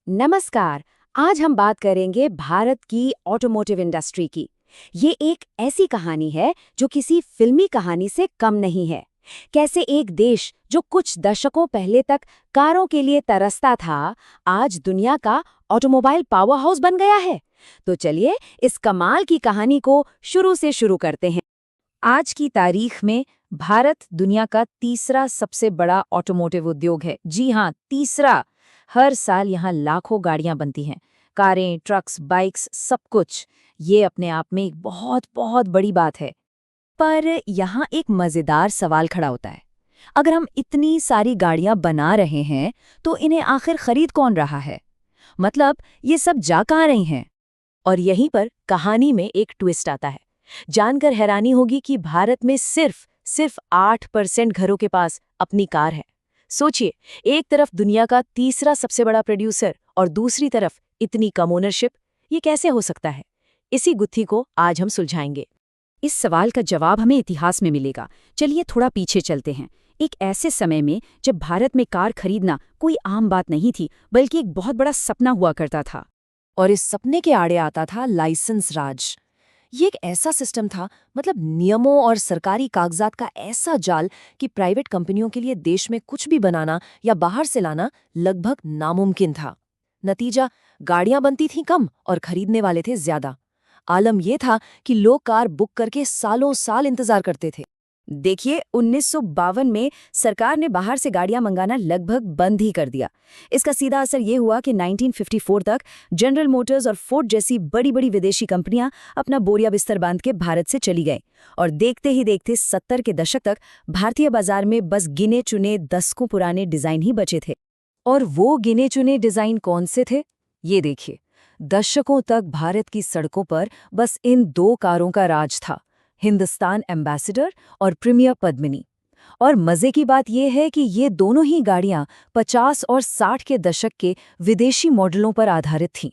नमस्कार। आज हम बात करेंगे भारत की ऑटोमोटिव इंडस्ट्री की। ये एक ऐसी कहानी है जो किसी फिल्मी कहानी से कम नहीं है। कैसे एक देश जो कुछ दशकों पहले तक कारों के लिए तरसता था, आज दुनिया का ऑटोमोबाइल पावर हाउस बन गया है। तो चलिए इस कमाल की कहानी को शुरू से शुरू करते हैं। आज की तारीख में भारत दुनिया का तीसरा सबसे बड़ा ऑटोमोटिव उद्योग है। जी हाँ, तीसरा। हर साल यहाँ लाखों गाड़ियां बनती हैं, कारें, ट्रक्स, बाइक्स, सब कुछ। ये अपने आप में एक बहुत बहुत बड़ी बात है। पर यहाँ एक मजेदार सवाल खड़ा होता है। अगर हम इतनी सारी गाड़ियां बना रहे हैं, तो इन्हें आखिर खरीद कौन रहा है? मतलब ये सब जा कहाँ रही हैं? और यहीं पर कहानी में एक ट्विस्ट आता है। जानकर हैरानी होगी कि भारत में सिर्फ 8% घरों के पास अपनी कार है। सोचिए, एक तरफ दुनिया का तीसरा सबसे बड़ा प्रोड्यूसर और दूसरी तरफ इतनी कम ओनरशिप। ये कैसे हो सकता है? इसी गुत्थी को आज हम सुलझाएंगे। इस सवाल का जवाब हमें इतिहास में मिलेगा। चलिए थोड़ा पीछे चलते हैं। एक ऐसे समय में जब भारत में कार खरीदना कोई आम बात नहीं थी, बल्कि एक बहुत बड़ा सपना हुआ करता था। और इस सपने के आड़े आता था लाइसेंस राज। ये एक ऐसा सिस्टम था, मतलब नियमों और सरकारी कागजात का ऐसा जाल कि प्राइवेट कंपनियों के लिए देश में कुछ भी बनाना या बाहर से लाना लगभग नामुमकिन था। नतीजा, गाड़ियां बनती थीं कम और खरीदने वाले थे ज्यादा। आलम यह था कि लोग कार बुक करके सालों साल इंतजार करते थे। देखिए, 1952 में सरकार ने बाहर से गाड़ियां मंगाना लगभग बंद ही कर दिया। इसका सीधा असर ये हुआ कि 1954 तक जनरल मोटर्स और फोर्ड जैसी बड़ी बड़ी विदेशी कंपनियां अपना बोरिया बिस्तर बांध के भारत से चली गईं। और देखते ही देखते 70 के दशक तक भारतीय बाजार में बस गिने चुने दशकों पुराने डिजाइन ही बचे थे। और वो गिने चुने डिजाइन कौन से थे? ये देखिए, दशकों तक भारत की सड़कों पर बस इन दो कारों का राज था, हिंदुस्तान एम्बेसडर और प्रीमियर पद्मिनी। और मजे की बात यह है कि ये दोनों ही गाड़ियां 50 और 60 के दशक के विदेशी मॉडलों पर आधारित थीं।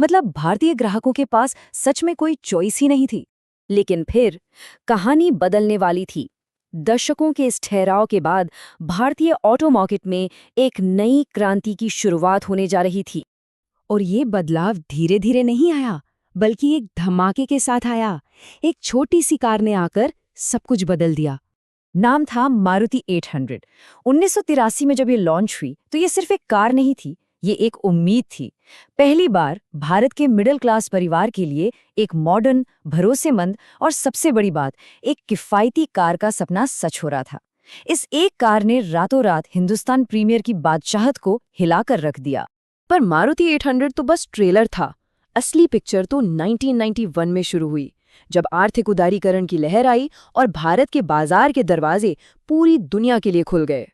मतलब भारतीय ग्राहकों के पास सच में कोई चॉइस ही नहीं थी। लेकिन फिर कहानी बदलने वाली थी। दशकों के इस ठहराव के बाद भारतीय ऑटो मार्केट में एक नई क्रांति की शुरुआत होने जा रही थी। और ये बदलाव धीरे धीरे नहीं आया, बल्कि एक धमाके के साथ आया। एक छोटी सी कार ने आकर सब कुछ बदल दिया। नाम था मारुति 800। 1983 में जब ये लॉन्च हुई तो ये सिर्फ एक कार नहीं थी, ये एक उम्मीद थी। पहली बार भारत के मिडिल क्लास परिवार के लिए एक मॉडर्न, भरोसेमंद और सबसे बड़ी बात, एक किफ़ायती कार का सपना सच हो रहा था। इस एक कार ने रातों रात हिंदुस्तान प्रीमियर की बादशाहत को हिलाकर रख दिया। पर मारुति 800 तो बस ट्रेलर था। असली पिक्चर तो 1991 में शुरू हुई, जब आर्थिक उदारीकरण की लहर आई और भारत के बाजार के दरवाजे पूरी दुनिया के लिए खुल गए।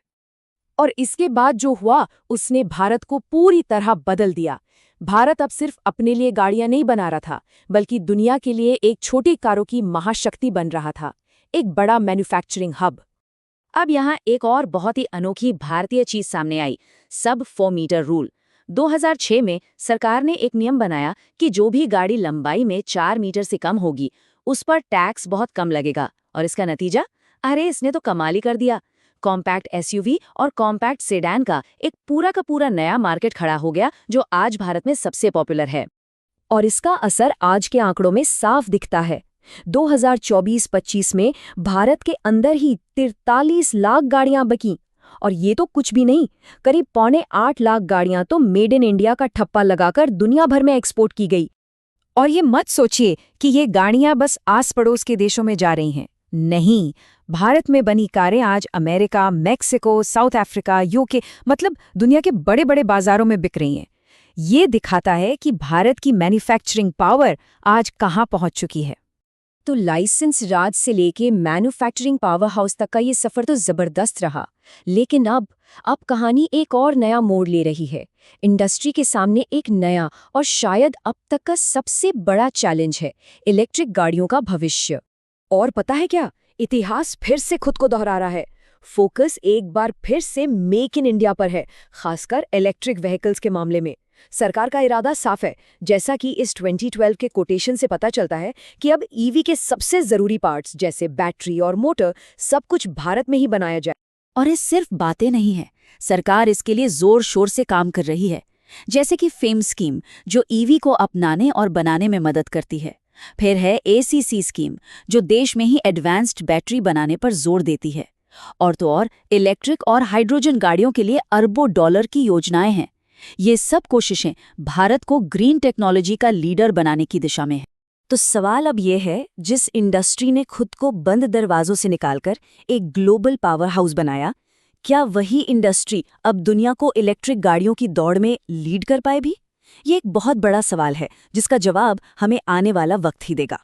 और इसके बाद जो हुआ, उसने भारत को पूरी तरह बदल दिया। भारत अब सिर्फ अपने लिए गाड़ियां नहीं बना रहा था, बल्कि दुनिया के लिए एक छोटी कारों की महाशक्ति बन रहा था, एक बड़ा मैन्युफैक्चरिंग हब। अब यहाँ एक और बहुत ही अनोखी भारतीय चीज सामने आई, सब 4 मीटर रूल। 2006 में सरकार ने एक नियम बनाया कि जो भी गाड़ी लंबाई में 4 मीटर से कम होगी, उस पर टैक्स बहुत कम लगेगा। और इसका नतीजा, अरे इसने तो कमाल ही कर दिया। कॉम्पैक्ट एसयूवी और कॉम्पैक्ट सेडान का एक पूरा का पूरा नया मार्केट खड़ा हो गया, जो आज भारत में सबसे पॉपुलर है। और इसका असर आज के आंकड़ों में साफ दिखता है। 2024-25 में भारत के अंदर ही 43 लाख गाड़ियां बिकीं। और ये तो कुछ भी नहीं, करीब 7.25 लाख गाड़ियां तो मेड इन इंडिया का ठप्पा लगाकर दुनिया भर में एक्सपोर्ट की गई। और ये मत सोचिए कि ये गाड़ियां बस आस पड़ोस के देशों में जा रही हैं। नहीं, भारत में बनी कारें आज America, Mexico, south Africa, UK, मतलब दुनिया के बड़े बड़े बाजारों में बिक रही हैं। ये दिखाता है कि भारत की मैन्युफैक्चरिंग पावर आज कहाँ पहुंच चुकी है। तो लाइसेंस राज से लेके मैन्युफैक्चरिंग पावर हाउस तक का ये सफर तो जबरदस्त रहा। लेकिन अब कहानी एक और नया मोड़ ले रही है। इंडस्ट्री के सामने एक नया और शायद अब तक का सबसे बड़ा चैलेंज है, इलेक्ट्रिक गाड़ियों का भविष्य। और पता है क्या, इतिहास फिर से खुद को दोहरा रहा है। फोकस एक बार फिर से मेक इन इंडिया पर है, खासकर इलेक्ट्रिक व्हीकल्स के मामले में। सरकार का इरादा साफ है, जैसा कि इस 2012 के कोटेशन से पता चलता है कि अब ईवी के सबसे जरूरी पार्ट्स जैसे बैटरी और मोटर सब कुछ भारत में ही बनाया जाए। और ये सिर्फ बातें नहीं हैं, सरकार इसके लिए जोर शोर से काम कर रही है। जैसे कि फेम स्कीम, जो ईवी को अपनाने और बनाने में मदद करती है। फिर है एसीसी स्कीम, जो देश में ही एडवांस्ड बैटरी बनाने पर जोर देती है। और तो और इलेक्ट्रिक और हाइड्रोजन गाड़ियों के लिए अरबों डॉलर की योजनाएं हैं। ये सब कोशिशें भारत को ग्रीन टेक्नोलॉजी का लीडर बनाने की दिशा में है। तो सवाल अब ये है, जिस इंडस्ट्री ने खुद को बंद दरवाजों से निकालकर एक ग्लोबल पावर हाउस बनाया, क्या वही इंडस्ट्री अब दुनिया को इलेक्ट्रिक गाड़ियों की दौड़ में लीड कर पाए भी? ये एक बहुत बड़ा सवाल है जिसका जवाब हमें आने वाला वक्त ही देगा।